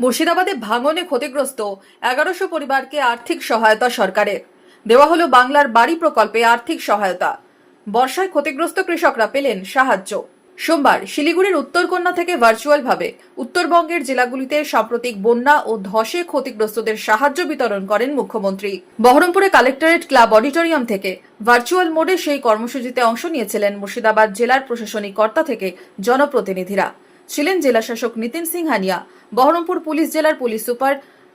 মুর্শিদাবাদে ভাঙনে ক্ষতিগ্রস্ত 1100 পরিবারকে আর্থিক সহায়তা সরকারের দেওয়া হলো। বাংলার বাড়ি প্রকল্পে আর্থিক সহায়তা। বর্ষায় ক্ষতিগ্রস্ত কৃষকরা পেলেন সাহায্য। সোমবার শিলিগুড়ির উত্তরকন্যা থেকে ভার্চুয়ালভাবে উত্তরবঙ্গের জেলাগুলিতে সাম্প্রতিক বন্যা ও ধসে ক্ষতিগ্রস্তদের সাহায্য বিতরণ করেন মুখ্যমন্ত্রী। বহরমপুরে কালেক্টরেট ক্লাব অডিটোরিয়াম থেকে ভার্চুয়াল মোডে সেই কর্মসূচিতে অংশ নিয়েছিলেন মুর্শিদাবাদ জেলার প্রশাসনিক কর্তা থেকে জনপ্রতিনিধিরা। ছিলেন জেলাশাসক নিতিন সিংহানিয়া, বহরমপুর পুলিশ জেলার পুলিশ সুপার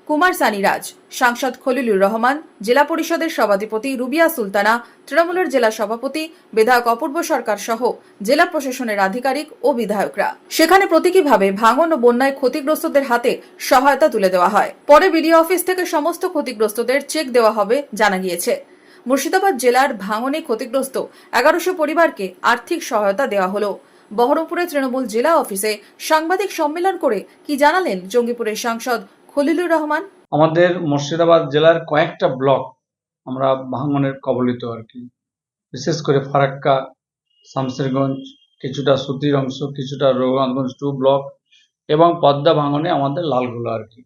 কুমার সানিরাজ, সাংসদ খলিলুর রহমান, জেলা পরিষদের সভাধিপতি রুবিয়া সুলতানা, তৃণমূলের জেলা সভাপতি বিধায়ক অপূর্ব সরকার সহ জেলা প্রশাসনের আধিকারিক ও বিধায়করা। সেখানে প্রতীকীভাবে ভাঙন ও বন্যায় ক্ষতিগ্রস্তদের হাতে সহায়তা তুলে দেওয়া হয়। পরে বিডিও অফিস থেকে সমস্ত ক্ষতিগ্রস্তদের চেক দেওয়া হবে জানা গিয়েছে। মুর্শিদাবাদ জেলার ভাঙনে ক্ষতিগ্রস্ত 1100 পরিবারকে আর্থিক সহায়তা দেওয়া হলো। বহরমপুরে তৃণমূল জেলা অফিসে সাংবাদিক সম্মেলন করে কি জানালেন জঙ্গিপুরের সাংসদ খলিলুর রহমান। আমাদের মুর্শিদাবাদ জেলার কয়েকটা ব্লক আমরা ভাঙনের কবলিত আর কি, বিশেষ করে ফারাক্কা, শামসেরগঞ্জ, কিছুটা সুতির অংশ, কিছুটা রঘুনাথগঞ্জ 2 ব্লক এবং পদ্মা ভাঙনে আমাদের লালগোলা আর কি।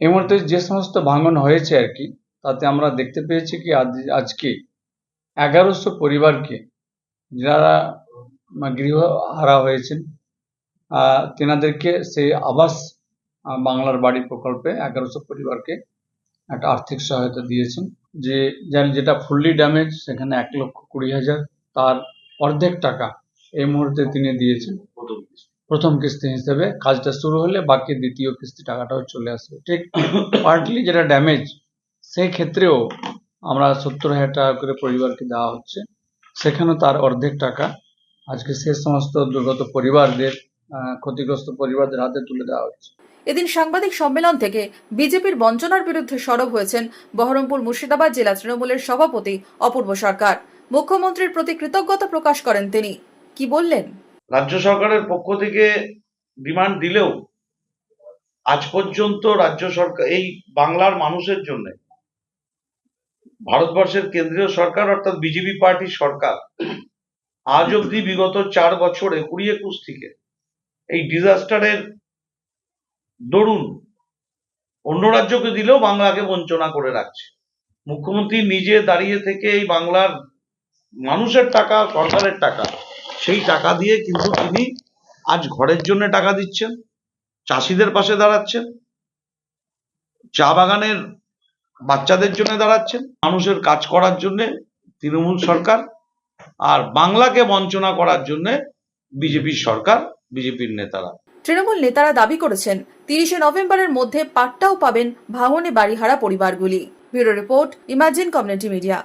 এই মুহূর্তে যে সমস্ত ভাঙন হয়েছে আর কি, তাতে আমরা দেখতে পেয়েছি কি আজকে 1100 পরিবারকে, যারা গৃহহারা হয়েছেন, তেনাদেরকে সেই আবাস বাংলার বাড়ি প্রকল্পে 1100 পরিবারকে একটা আর্থিক সহায়তা দিয়েছেন। যেটা ফুললি ড্যামেজ, সেখানে 1,20,000, তার অর্ধেক টাকা এই মুহূর্তে তিনি দিয়েছেন প্রথম কিস্তি হিসেবে। কাজটা শুরু হলে বাকি দ্বিতীয় কিস্তি টাকাটাও চলে আসবে। ঠিক পার্টলি যেটা ড্যামেজ, সেই ক্ষেত্রেও আমরা 70,000 টাকা করে পরিবারকে দেওয়া হচ্ছে। সেখানেও তার অর্ধেক টাকা আজকে সে সমস্ত দুর্গত পরিবারদের, ক্ষতিগ্রস্ত পরিবারদের হাতে তুলে দেওয়া হচ্ছে। এদিন সাংবাদিক সম্মেলন থেকে বিজেপির বঞ্চনার বিরুদ্ধে সরব হয়েছেন বহরমপুর মুর্শিদাবাদ জেলা তৃণমূলের সভাপতি অপূর্ব সরকার। মুখ্যমন্ত্রীর প্রতি কৃতজ্ঞতা প্রকাশ করেন তিনি। কি বললেন? রাজ্য সরকারের পক্ষ থেকে ডিমান্ড দিলেও আজ পর্যন্ত রাজ্য সরকার এই বাংলার মানুষের জন্য, ভারতবর্ষের কেন্দ্রীয় সরকার অর্থাৎ বিজেপি পার্টির সরকার আজ অব্দি বিগত 4 বছরে 20-21 থেকে এই ডিজাস্টারের দরুন অন্য রাজ্যকে দিলেও বাংলাকে বঞ্চনা করে রাখছে। মুখ্যমন্ত্রী নিজে দাঁড়িয়ে থেকে এই বাংলার মানুষের টাকা, সরকারের টাকা, সেই টাকা দিয়ে কিন্তু তিনি আজ ঘরের জন্য টাকা দিচ্ছেন, চাষিদের পাশে দাঁড়াচ্ছেন, চা বাগানের বাচ্চাদের জন্য দাঁড়াচ্ছেন, মানুষের কাজ করার জন্য তৃণমূল সরকার, আর বাংলাকে বঞ্চনা করার জন্য বিজেপির সরকার, বিজেপির নেতারা। তৃণমূল নেতারা দাবি করেছেন 30শে নভেম্বরের মধ্যে পাট্টাও পাবেন ভাঙনে বাড়িহারা পরিবারগুলি। Bureau report, imagine community media.